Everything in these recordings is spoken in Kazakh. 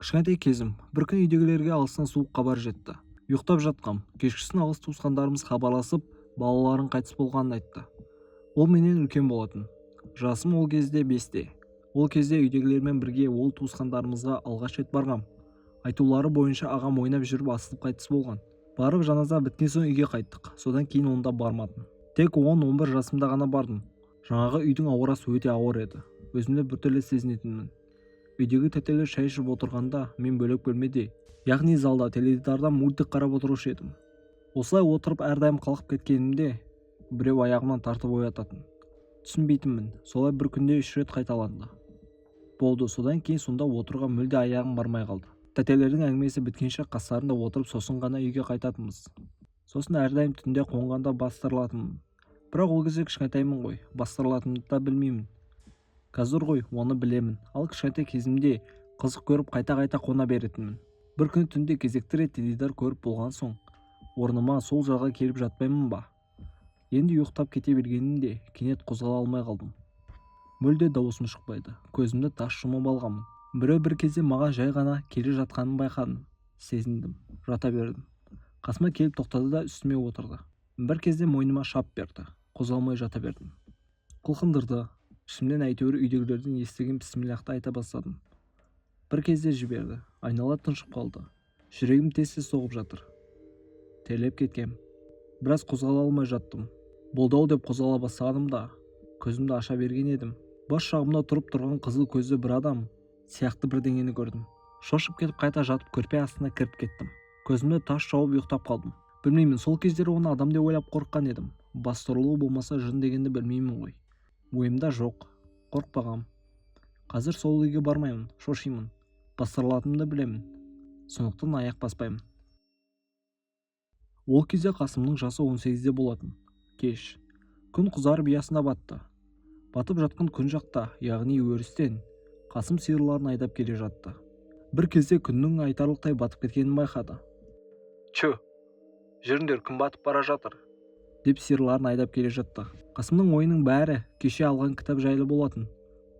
Кішкентай кезім, бір күн үйдегілерге алыстан суық хабар жетті. Ұйықтап жатқам, кешкісін алыс туысқандарымыз хабарласып, балаларын қайтыс болғанын айтты. Ол менен үлкен болатын. Жасым ол кезде 5-те. Ол кезде үйдегілермен бірге ол туысқандарымызға алғаш рет барғам. Айтулары бойынша ағам ойнап жүріп асылып қайтыс болған. Барып жаназа біткен соң үйге қайттық. Содан кейін онда бармадым. Тек 10-11 жасымда ғана бардым. Жаңағы үйдің аурасы өте ауыр еді. Өзімді біртүрлі сезінетінмін. Үйдегі тәтелер шай ішіп отырғанда мен бөлек бөлмеде, яғни залда теледидардан мультик қарап отырушы едім. Осылай отырып әрдайым қалқып кеткенімде біреу аяғымнан тартып оятатын. Түсінбейтінмін. Солай бір күнде 3 рет қайталанды. Болды, содан кейін сонда отыруға мүлде аяғым бармай қалды. Тәтелердің әңгімесі біткенше қастарында отырып сосын ғана үйге қайтатынбыз. Сосын әрдайым түнде қонғанда бастырылатынмын. Бірақ ол кезде кішкентаймын ғой, бастырылатынымды да білмеймін. Қазір ғой оны білемін. Ал кішкентай кезімде қызық көріп қайта-қайта қона беретінмін. Бір күні түнде кезекті рет теледидар көріп болған соң, орныма сол жаға келіп жатпаймын ба? Енді ұйықтап кете бергенімде кенет қозғала алмай қалдым. Мүлде дауысым шықпайды. Көзімді тас жұмып алғанмын. Біреу бір кезде маған жай ғана келе жатқанын байқадым. Сезіндім. Жата бердім. Қасыма келіп тоқтады да үстіме отырды. Бір кезде мойныма шап берді. Қозғалмай жата бердім. Қылқындырды. Ішімнен әйтеуір үйдегілерден естіген бісмиллахты айта бастадым. Бір кезде жіберді. Айнала тыншып қалды. Жүрегім тез-тез соғып жатыр. Терлеп кеткем. Біраз қозғала алмай жаттым. Болды-ау деп қозғала бастағанымда көзімді аша берген едім. Бас жағымда тұрып тұрған қызыл көзді бір адам сияқты бірдеңені көрдім. Шошып кетіп қайта жатып көрпе астына кіріп кеттім. Көзімді тас жауып ұйықтап қалдым. Білмеймін, сол кездері оны адам деп ойлап қорыққан едім. Бастырылу болмаса жын дегенді білмеймін ғой. Ойымда жоқ, қорықпағам. Қазір сол үйге бармаймын, шошимын. Бастырылатынымды білемін. Сондықтан аяқ баспаймын. Ол кезде Қасымның жасы 18-де болатын. Кеш. Күн қызарып ұясына батты. Батып жатқан күн жақта, яғни өрістен, Қасым сиырларын айдап келе жатты. Бір кезде күннің айтарлықтай батып кеткенін байқады. «Чө, жүріңдер, күн батып бара жатыр», деп сиырларын айдап келе жатты. Қасымның ойының бәрі кеше алған кітап жайлы болатын.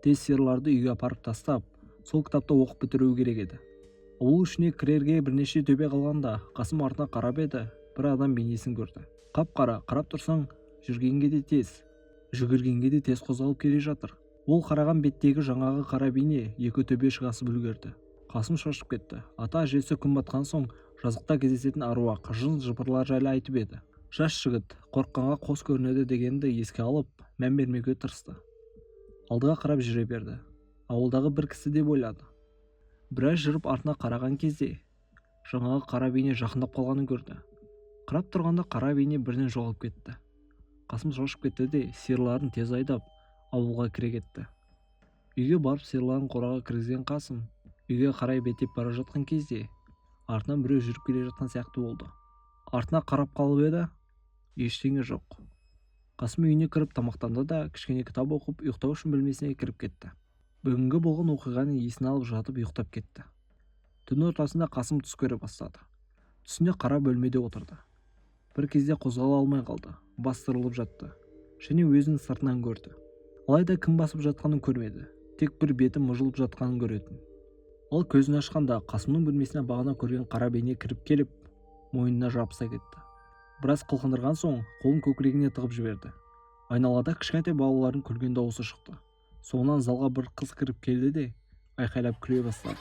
Тез сиырларды үйге апарып тастап, сол кітапты оқып бітіруі керек еді. Ауыл ішіне кірерге бірнеше төбе қалғанда Қасым артына қарап еді, бір адам бейнесін көрді. Қап-қара, қарап тұрсаң, жүргенге де тез, жүгіргенге де тез қозғалып келе жатыр. Ол қараған беттегі жаңағы қара бейне екі төбе шығасып үлгерді. Қасым шошып кетті. Ата-әжесі күн батқан соң жазықта кездесетін аруақ, жын жыпырлар жайлы айтып еді. Жас жігіт қорыққанға қос көрінеді дегенді еске алып, мән бермеуге тырысты. Алдыға қарап жүре берді. Ауылдағы бір кісі деп ойлады. Біраз жүріп артына қараған кезде жаңағы қара бейне жақындап қалғанын көрді. Қарап тұрғанда қара бейне бірден жоғалып кетті. Қасым шошып кетті де сиырларын тез айдап ауылға кіре кетті. Үйге барып сиырларын қораға кіргізген Қасым үйге қарай беттеп бара жатқан кезде артынан біреу жүріп келе жатқан сияқты болды. Артына қарап қалып еді, ештеңе жоқ. Қасым үйіне кіріп тамақтанды да кішкене кітап оқып ұйықтау үшін бөлмесіне кіріп кетті. Бүгінгі болған оқиғаны есіне алып жатып ұйықтап кетті. Түн ортасында Қасым түс көре бастады. Түсінде қара бөлмеде отырды. Бір кезде қозғала алмай қалды. Бастырылып жатты. Және өзінің сыртынан көрді. Алайда кім басып жатқанын көрмеді. Тек бір беті мұжылып жатқанын көретін. Ол көзін ашқанда Қасымның бөлмесіне бағана көрген қара бейне кіріп келіп, мойнына жабыса кетті. Біраз қылқындырған соң қолын көкірегіне тығып жіберді. Айналада кішкентай балалардың күлген дауысы шықты. Соңынан залға бір қыз кіріп келді де айқайлап күле бастады.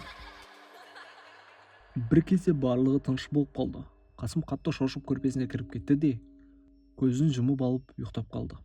Бір кезде барлығы тыныш болып қалды. Қасым қатты шошып көрпесіне кіріп кетті де көзін жұмып алып ұйықтап қалды.